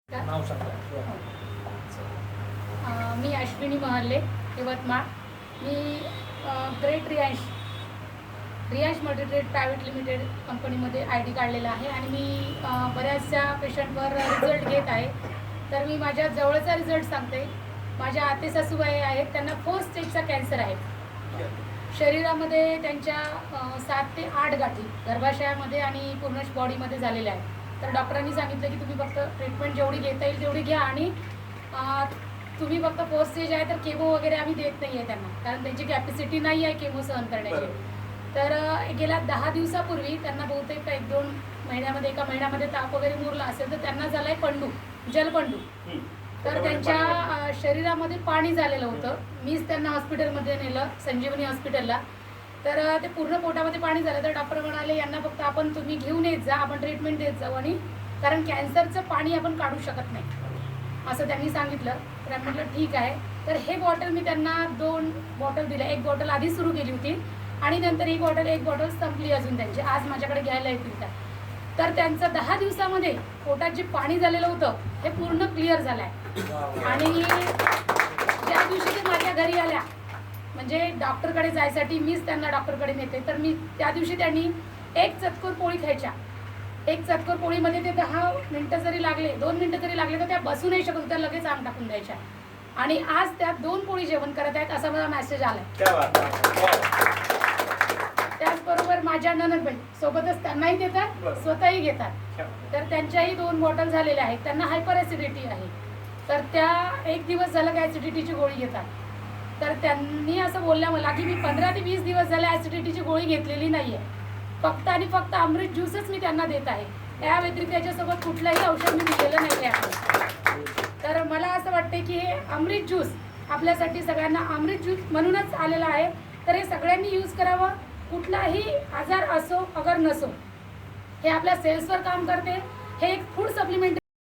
नाव सांगा. मी अश्विनी महल्ले, यवतमाळ. मी great Riyansh multitrade private limited कंपनीमध्ये ID काढलेला आहे आणि मी बऱ्याचशा पेशंटवर रिझल्ट घेत आहे. तर मी माझ्या जवळचा रिझल्ट सांगते. माझ्या आतेसासूबाई आहेत, त्यांना 4th स्टेजचा कॅन्सर आहे. शरीरामध्ये त्यांच्या 7 ते 8 गाठी गर्भाशयामध्ये आणि पूर्ण बॉडीमध्ये झालेल्या आहेत. तर डॉक्टरांनी सांगितलं की तुम्ही फक्त ट्रीटमेंट जेवढी घेता येईल तेवढी घ्या आणि तुम्ही फक्त 4th स्टेज आहे तर केमो वगैरे आम्ही देत नाही आहे त्यांना, कारण त्यांची कॅपॅसिटी नाही आहे केमो सहन करण्याची. तर गेल्या 10 दिवसापूर्वी त्यांना बहुतेक 1-2 महिन्यामध्ये, एका महिन्यामध्ये ताप वगैरे मुरला असेल तर त्यांना झालाय पंडू, जलपंडू. तर त्यांच्या शरीरामध्ये पाणी झालेलं होतं. मीच त्यांना हॉस्पिटलमध्ये नेलं, संजीवनी हॉस्पिटलला. तर ते पूर्ण पोटामध्ये पाणी झालं. तर डॉक्टर म्हणाले यांना फक्त आपण तुम्ही घेऊन येत जा, आपण ट्रीटमेंट देत जाऊ, आणि कारण कॅन्सरचं पाणी आपण काढू शकत नाही असं त्यांनी सांगितलं. तर म्हटलं ठीक आहे. तर हे बॉटल मी त्यांना 2 बॉटल दिल्या. 1 बॉटल आधी सुरू केली होती आणि नंतर एक बॉटल संपली अजून त्यांची. आज माझ्याकडे घ्यायला येतील त्या. तर त्यांचं 10 दिवसामध्ये पोटात जे पाणी झालेलं होतं हे पूर्ण क्लिअर झालं आहे. आणि ज्या दिवशी ते माझ्या घरी आल्या, म्हणजे डॉक्टरकडे जायसाठी मीच त्यांना डॉक्टरकडे नेते, तर मी त्या दिवशी त्यांनी 1 चतकोर पोळी खायच्या. 1 चतकोर पोळीमध्ये ते 10 मिनटं जरी लागले, 2 मिनटं जरी लागले तर त्या बसू नाही शकत, त्या लगेच आंग टाकून द्यायच्या. आणि आज त्या 2 पोळी जेवण करत आहेत असा मला मेसेज आलाय. त्याचबरोबर माझ्या ननदबाई सोबतच त्यांनाही देतात, स्वतःही घेतात. तर त्यांच्याही 2 बॉटल झालेल्या आहेत. त्यांना हायपर ॲसिडिटी आहे. तर त्या 1 दिवस झालं की ॲसिडिटीची गोळी घेतात. तर त्यांनी असं बोलल्या मला की मी 15 ते 20 दिवस झाले ॲसिडिटीची गोळी घेतलेली नाही आहे. फक्त आणि फक्त अमृत ज्यूसच मी त्यांना देत आहे. त्या व्यतिरिक्त याच्यासोबत कुठलंही औषध मी दिलेलं नाही आहे. तर मला असं वाटते की हे अमृत ज्यूस आपल्यासाठी सगळ्यांना अमृत ज्यूस म्हणूनच आलेलं आहे. तर हे सगळ्यांनी यूज करावं. कुठलाही आजार असो अगर नसो, हे आपल्या सेल्सवर काम करते. हे एक फूड सप्लिमेंट